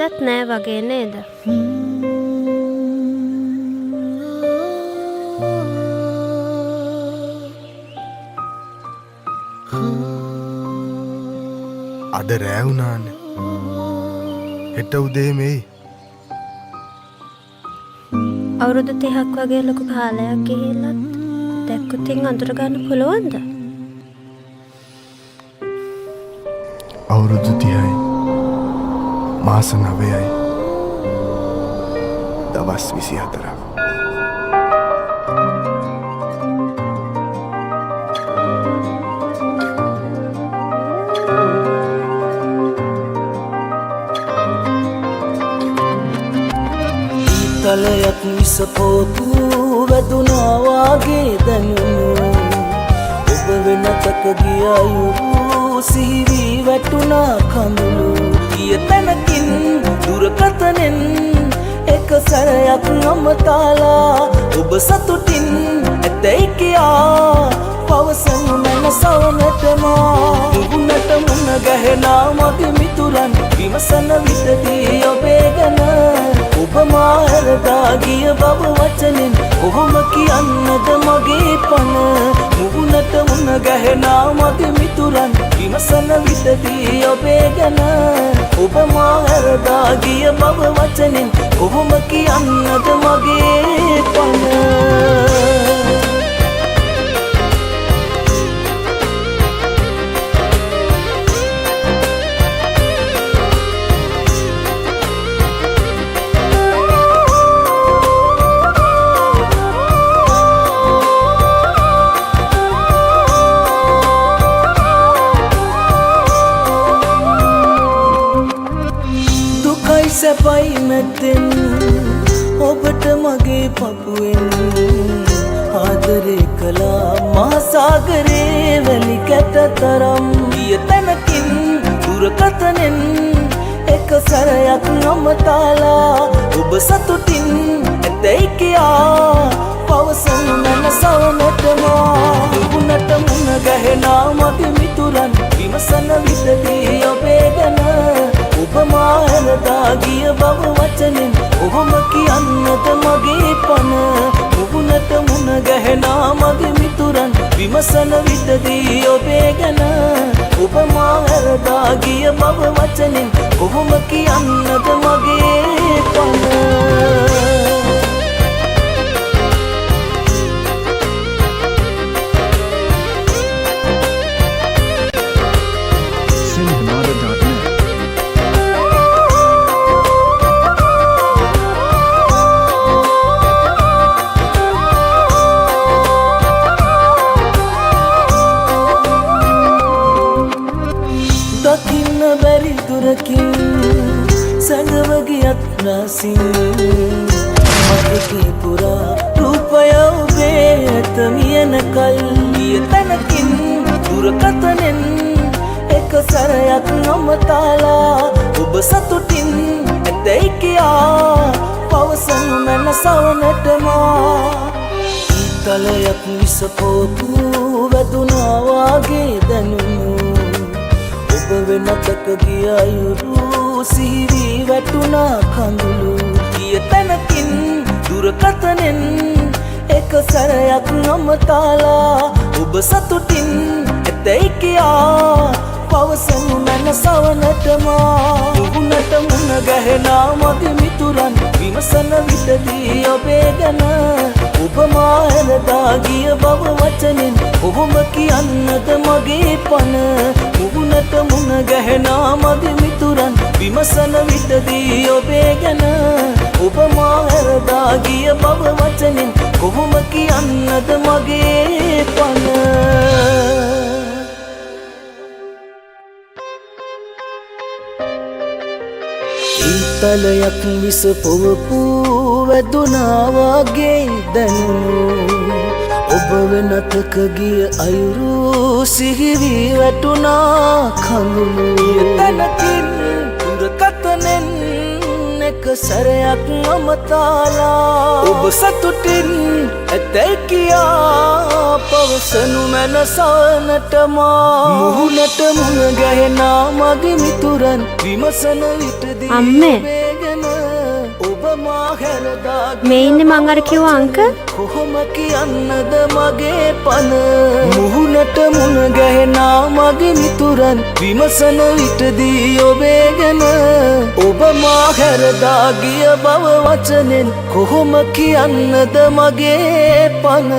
අදත් නෑ වගේ නේද? අද රෑ වුණානේ. හෙට උදේ මෙයි. අවුරුදු 30ක් වගේ ලොකු කාලයක් ගිහිල්ලත් දැක්කොතින් අඳුර ගන්න පුළුවන්ද? අවුරුදු 30යි. මාස 9යි. දවස් 24ක්. තලයක් විසපෝපු වැදුනා වාගේ දැනුණු ඔබ වෙනතක ගිය අයුරු සිහිවි වැටුණා කඳුළු ගිය තැනකින් දුරකථනෙන් එක සැරයක් අමතාලා ඔබ සතුටින් ඇතැයි කියා පවසනු මැන සවනටම මුහුණට මුණ ගැහෙනා මගේ මිතුරන් විමසන විටදී ඔබේ ගැන ඔබ මා හැරදා ගිය බව වචනෙන් කොහොම කියන්නද මගේ පන මුහුණට මුණ ගැහෙනා මගේ මිතුරන් විමසන විටදී ඔබේ ගැන ඔබ මා හැරදා ගිය බව වචනෙන් කොහොම කියන්නද මගේ පන සැපයි මැත්තෙන් ඔබට මගේ පපුුවෙන් ආදරේ කළා මහසාගරේ වැලි කැට තරම් ගිය තැනකින් දුරකථනෙන් එක සැරයක් අමතාලා ඔබ සතුටින් ඇතැයි කියා පවසනු මැන සවනටම මුහුණට මුණ ගැහෙනා මගේ මිතුරන් විමසන විටදී ඔබේ ගැන ඔබ මා හැරදා ගිය බව වචනෙන් කොහොම කියන්නද මගේ පන මුහුණට මුණ ගැහෙනා මගේ මිතුරන් විමසන විටදී ඔබේ ගැන ඔබ මා හැරදා ගිය බව වචනෙන් කොහොම කියන්නද මගේ පන දකින්න බැරි දුරකින් සැඟවගියත් රසින් මතකේ පුරා රූපය ඔබේ ඇත මියන කල් ගිය තැනකින් දුරකථනෙන් එක සැරයක් අමතාලා ඔබ සතුටින් ඇතැයි කියා පවසනු මැන සවනටම තලයක් විසපෝපු වැදුනා වාගේ දැනුණු ඔබ වෙනතක ගිය අයුරු සිහිවි වැටුණා කඳුළු ගිය තැනකින් දුරකථනෙන් එක සැරයක් අමතාලා ඔබ සතුටින් ඇතැයි කියා පවසනු මැන සවනටම මුහුණට මුණ ගැහෙනා මගේ මිතුරන් විමසන විටදී ඔබේ ගැන ඔබ මා හැරදා ගිය බව වචනෙන් කොහොම කියන්නද මගේ පන මුහුණට මුණ ගැහෙනා මගේ මිතුරන් විමසන විටදී ඔබේ ගැන ඔබ මා හැරදා ගිය බව වචනෙන් කොහොම කියන්නද මගේ පන තලයක් විසපොවපු වැදුනා වාගේ දැනුණු ඔබ වෙනතක ගිය අයුරු සිහිවි වැටුණා කඳුළු තැනකින් දුරකථනෙන් එක සැරයක් අමතාලා ඔබ සතුටින් ඇතැයි කියා පවසනු මැනසානටමා මුහුණට මුණ ගැහෙනා මගේ මිතුරන් විමසන විටදී අම්මේ. වේගෙන ඔබ මා හැරදා මේ ඉන්නේ මං අර කිව්ව අංක කොහොම කියන්නද මගේ පන මුහුණට මුණ ගැහෙනා මගේ මිතුරන් විමසන විටදී ඔබේගෙන ඔබ මා හැරදා ගිය බව වචනෙන් කොහොම කියන්නද මගේ පන